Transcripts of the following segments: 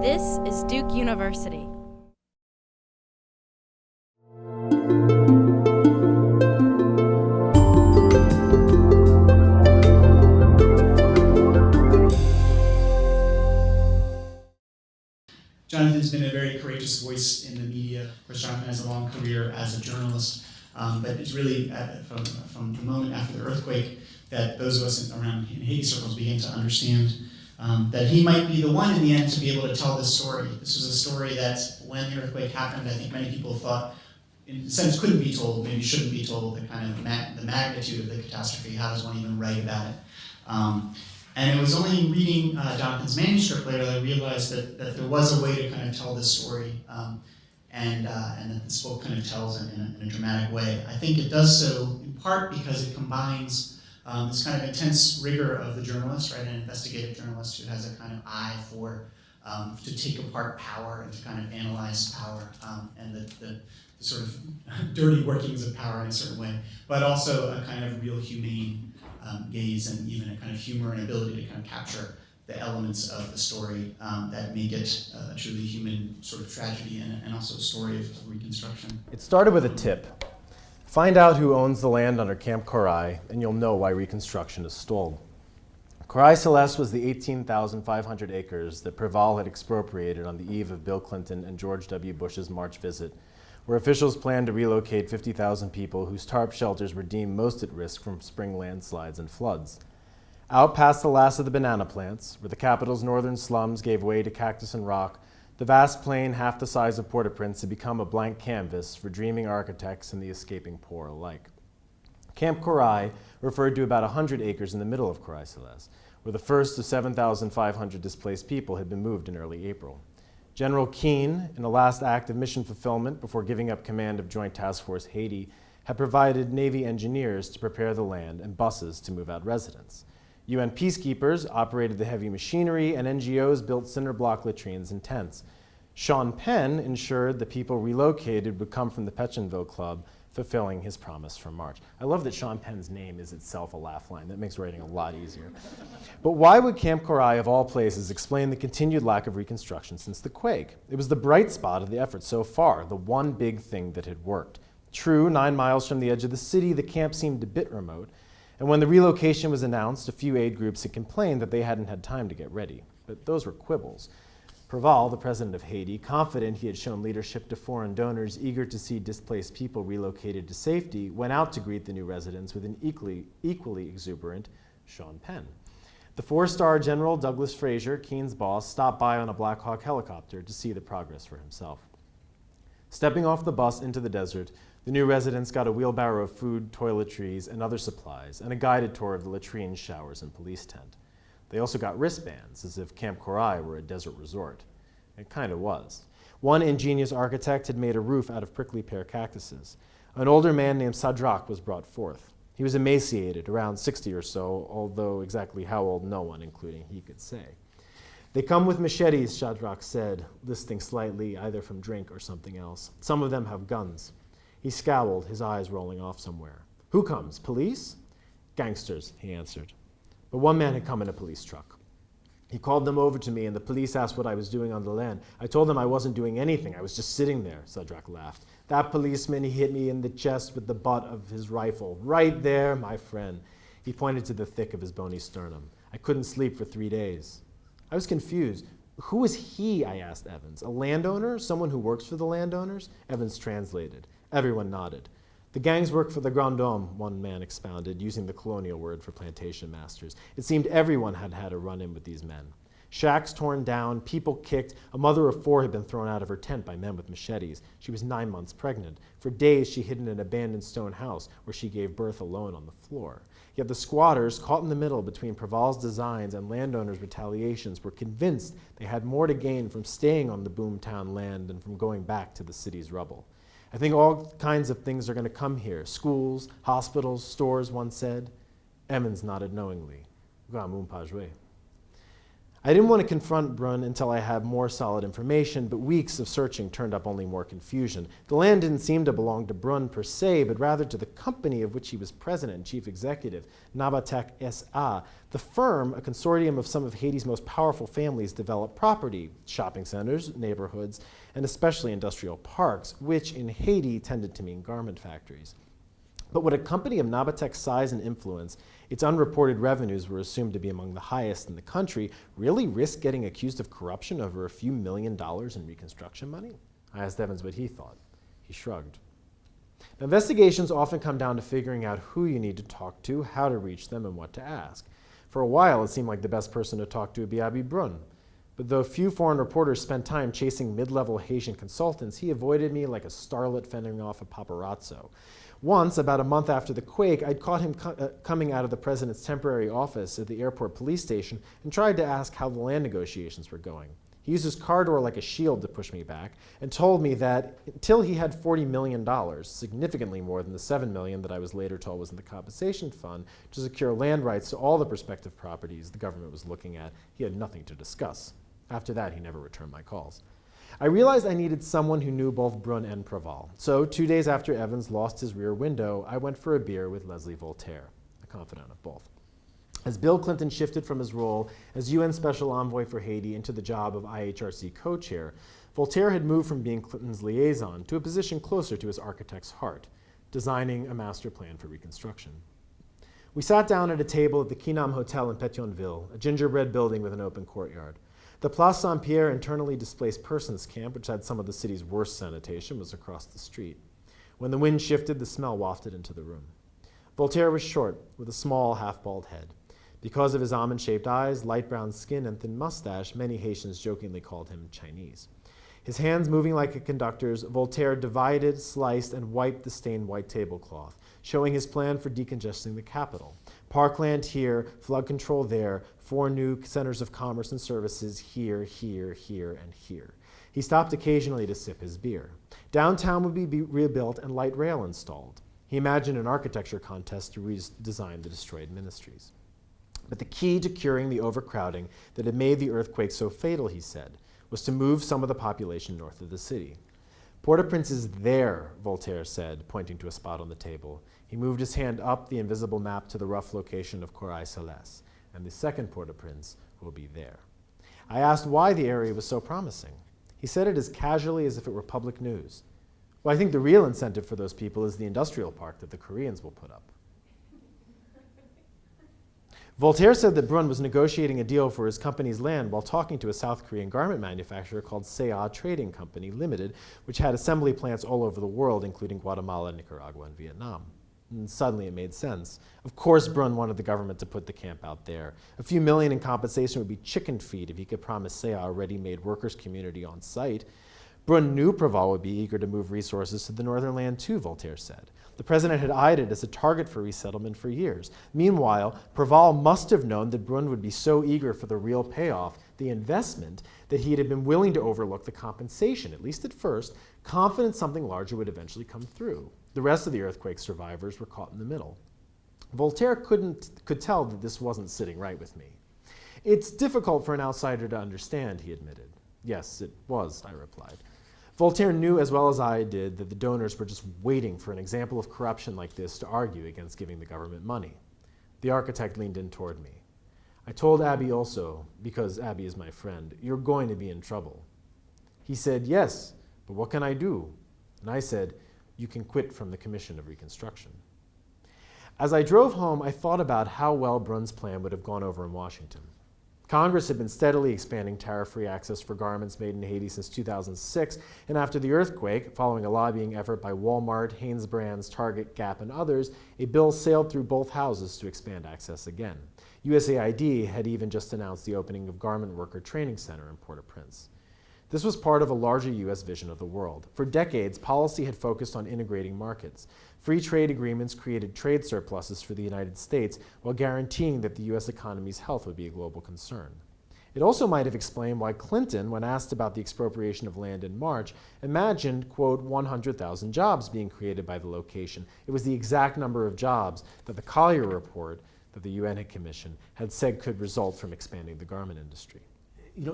This is Duke University. Jonathan's been a very courageous voice in the media. Of course, Jonathan has a long career as a journalist, but it's really from the moment after the earthquake that those of us around in Haiti circles began to understand that he might be the one in the end to be able to tell this story. This was a story that when the earthquake happened, I think many people thought, in a sense, couldn't be told, maybe shouldn't be told, the kind of the magnitude of the catastrophe. How does one even write about it? And it was only in reading Jonathan's manuscript later that I realized that there was a way to kind of tell this story, and that this book kind of tells it in a dramatic way. I think it does so in part because it combines this kind of intense rigor of the journalist, right, an investigative journalist who has a kind of eye for to take apart power and to kind of analyze power and the sort of dirty workings of power in a certain way, but also a kind of real humane gaze and even a kind of humor and ability to kind of capture the elements of the story that make it a truly human sort of tragedy and also a story of reconstruction. It started with a tip. Find out who owns the land under Camp Corai, and you'll know why reconstruction is stalled. Corai Celeste was the 18,500 acres that Preval had expropriated on the eve of Bill Clinton and George W. Bush's March visit, where officials planned to relocate 50,000 people whose tarp shelters were deemed most at risk from spring landslides and floods. Out past the last of the banana plants, where the capital's northern slums gave way to cactus and rock, the vast plain half the size of Port-au-Prince had become a blank canvas for dreaming architects and the escaping poor alike. Camp Corai referred to about 100 acres in the middle of Corai Celeste, where the first of 7,500 displaced people had been moved in early April. General Keane, in a last act of mission fulfillment before giving up command of Joint Task Force Haiti, had provided Navy engineers to prepare the land and buses to move out residents. UN peacekeepers operated the heavy machinery, and NGOs built cinder block latrines and tents. Sean Penn ensured the people relocated would come from the Pétionville Club, fulfilling his promise from March. I love that Sean Penn's name is itself a laugh line. That makes writing a lot easier. But why would Camp Corai, of all places, explain the continued lack of reconstruction since the quake? It was the bright spot of the effort so far, the one big thing that had worked. True, 9 miles from the edge of the city, the camp seemed a bit remote, and when the relocation was announced, a few aid groups had complained that they hadn't had time to get ready. But those were quibbles. Preval, the president of Haiti, confident he had shown leadership to foreign donors eager to see displaced people relocated to safety, went out to greet the new residents with an equally exuberant Sean Penn. The 4-star General Douglas Fraser, Keane's boss, stopped by on a Black Hawk helicopter to see the progress for himself. Stepping off the bus into the desert, the new residents got a wheelbarrow of food, toiletries, and other supplies, and a guided tour of the latrines, showers, and police tent. They also got wristbands, as if Camp Corai were a desert resort. It kind of was. One ingenious architect had made a roof out of prickly pear cactuses. An older man named Sadrak was brought forth. He was emaciated, around 60 or so, although exactly how old no one, including he, could say. They come with machetes, Sadrak said, listing slightly, either from drink or something else. Some of them have guns. He scowled, his eyes rolling off somewhere. Who comes? Police? Gangsters, he answered. But one man had come in a police truck. He called them over to me, and the police asked what I was doing on the land. I told them I wasn't doing anything. I was just sitting there, Sadrak laughed. That policeman, he hit me in the chest with the butt of his rifle. Right there, my friend. He pointed to the thick of his bony sternum. I couldn't sleep for 3 days. I was confused. Who is he, I asked Evans. A landowner? Someone who works for the landowners? Evans translated. Everyone nodded. The gangs work for the Grand Homme, one man expounded, using the colonial word for plantation masters. It seemed everyone had had a run-in with these men. Shacks torn down, people kicked. A mother of 4 had been thrown out of her tent by men with machetes. She was 9 months pregnant. For days, she hid in an abandoned stone house where she gave birth alone on the floor. Yet the squatters, caught in the middle between Preval's designs and landowners' retaliations, were convinced they had more to gain from staying on the boomtown land than from going back to the city's rubble. I think all kinds of things are going to come here. Schools, hospitals, stores, one said. Evans nodded knowingly. I didn't want to confront Brunn until I had more solid information, but weeks of searching turned up only more confusion. The land didn't seem to belong to Brunn per se, but rather to the company of which he was president and chief executive, Nabatech S.A. The firm, a consortium of some of Haiti's most powerful families, developed property, shopping centers, neighborhoods, and especially industrial parks, which in Haiti tended to mean garment factories. But would a company of Nabatech's size and influence, its unreported revenues were assumed to be among the highest in the country, really risk getting accused of corruption over a few $1 million in Reconstruction money? I asked Evans what he thought. He shrugged. Now, investigations often come down to figuring out who you need to talk to, how to reach them, and what to ask. For a while, it seemed like the best person to talk to would be Abby Brunn. But though few foreign reporters spent time chasing mid-level Haitian consultants, he avoided me like a starlet fending off a paparazzo. Once, about a month after the quake, I'd caught him coming out of the president's temporary office at the airport police station and tried to ask how the land negotiations were going. He used his car door like a shield to push me back and told me that until he had $40 million, significantly more than the $7 million that I was later told was in the compensation fund, to secure land rights to all the prospective properties the government was looking at, he had nothing to discuss. After that, he never returned my calls. I realized I needed someone who knew both Brunn and Preval. So 2 days after Evans lost his rear window, I went for a beer with Leslie Voltaire, a confidant of both. As Bill Clinton shifted from his role as UN Special Envoy for Haiti into the job of IHRC co-chair, Voltaire had moved from being Clinton's liaison to a position closer to his architect's heart, designing a master plan for reconstruction. We sat down at a table at the Kinam Hotel in Pétionville, a gingerbread building with an open courtyard. The Place Saint-Pierre internally displaced persons camp, which had some of the city's worst sanitation, was across the street. When the wind shifted, the smell wafted into the room. Voltaire was short, with a small, half-bald head. Because of his almond-shaped eyes, light brown skin, and thin mustache, many Haitians jokingly called him Chinese. His hands moving like a conductor's, Voltaire divided, sliced, and wiped the stained white tablecloth, showing his plan for decongesting the capital. Parkland here, flood control there, 4 new centers of commerce and services here, here, here, and here. He stopped occasionally to sip his beer. Downtown would be rebuilt and light rail installed. He imagined an architecture contest to redesign the destroyed ministries. But the key to curing the overcrowding that had made the earthquake so fatal, he said, was to move some of the population north of the city. Port-au-Prince is there, Voltaire said, pointing to a spot on the table. He moved his hand up the invisible map to the rough location of Corail-Celeste, and the second Port-au-Prince will be there. I asked why the area was so promising. He said it as casually as if it were public news. Well, I think the real incentive for those people is the industrial park that the Koreans will put up. Voltaire said that Brunn was negotiating a deal for his company's land while talking to a South Korean garment manufacturer called Sea Trading Company Limited, which had assembly plants all over the world, including Guatemala, Nicaragua, and Vietnam. And suddenly it made sense. Of course Brunn wanted the government to put the camp out there. A few million in compensation would be chicken feed if he could promise Sea a ready-made workers' community on site. Brunn knew Preval would be eager to move resources to the northern land too, Voltaire said. The president had eyed it as a target for resettlement for years. Meanwhile, Preval must have known that Brunn would be so eager for the real payoff, the investment, that he had been willing to overlook the compensation, at least at first, confident something larger would eventually come through. The rest of the earthquake survivors were caught in the middle. Voltaire could tell that this wasn't sitting right with me. It's difficult for an outsider to understand, he admitted. Yes, it was, I replied. Voltaire knew as well as I did that the donors were just waiting for an example of corruption like this to argue against giving the government money. The architect leaned in toward me. I told Abby also, because Abby is my friend, you're going to be in trouble. He said, yes, but what can I do? And I said, you can quit from the Commission of Reconstruction. As I drove home, I thought about how well Brunn's plan would have gone over in Washington. Congress had been steadily expanding tariff-free access for garments made in Haiti since 2006, and after the earthquake, following a lobbying effort by Walmart, Hanesbrands, Target, Gap, and others, a bill sailed through both houses to expand access again. USAID had even just announced the opening of Garment Worker Training Center in Port-au-Prince. This was part of a larger U.S. vision of the world. For decades, policy had focused on integrating markets. Free trade agreements created trade surpluses for the United States while guaranteeing that the U.S. economy's health would be a global concern. It also might have explained why Clinton, when asked about the expropriation of land in March, imagined, quote, 100,000 jobs being created by the location. It was the exact number of jobs that the Collier report that the UN had commissioned had said could result from expanding the garment industry.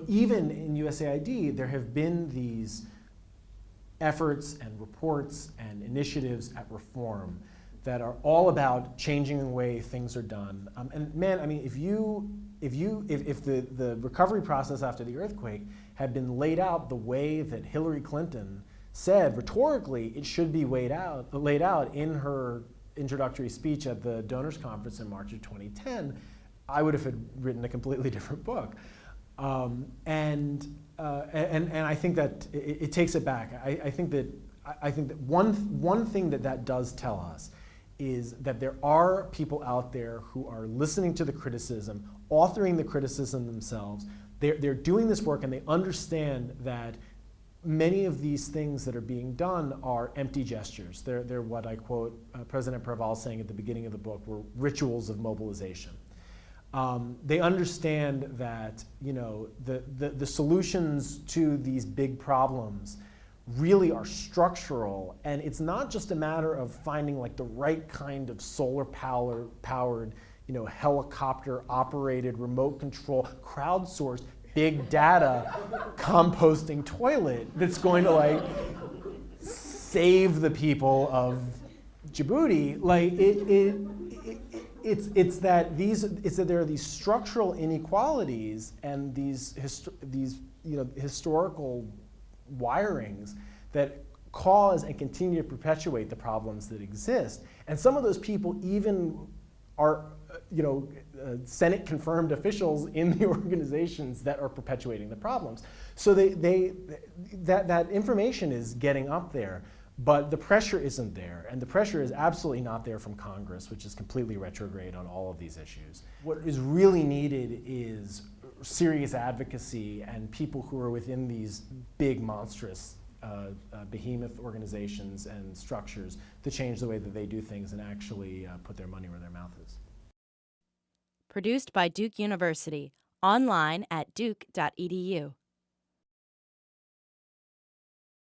Even in USAID, there have been these efforts and reports and initiatives at reform that are all about changing the way things are done. And man, I mean, if the recovery process after the earthquake had been laid out the way that Hillary Clinton said rhetorically it should be laid out in her introductory speech at the donors conference in March of 2010, I would have written a completely different book. And I think that it takes it back. I think that one thing that does tell us is that there are people out there who are listening to the criticism, authoring the criticism themselves. They're doing this work and they understand that many of these things that are being done are empty gestures. They're what I quote President Perval saying at the beginning of the book were rituals of mobilization. They understand that the solutions to these big problems really are structural, and it's not just a matter of finding like the right kind of solar powered, helicopter operated, remote control, crowdsourced, big data composting toilet that's going to like save the people of Djibouti. Like it's that there are these structural inequalities and these historical wirings that cause and continue to perpetuate the problems that exist. And some of those people even are, Senate confirmed officials in the organizations that are perpetuating the problems. So that information is getting up there, but the pressure isn't there. And the pressure is absolutely not there from Congress, which is completely retrograde on all of these issues. What is really needed is serious advocacy and people who are within these big, monstrous, behemoth organizations and structures to change the way that they do things and actually put their money where their mouth is. Produced by Duke University, online at duke.edu.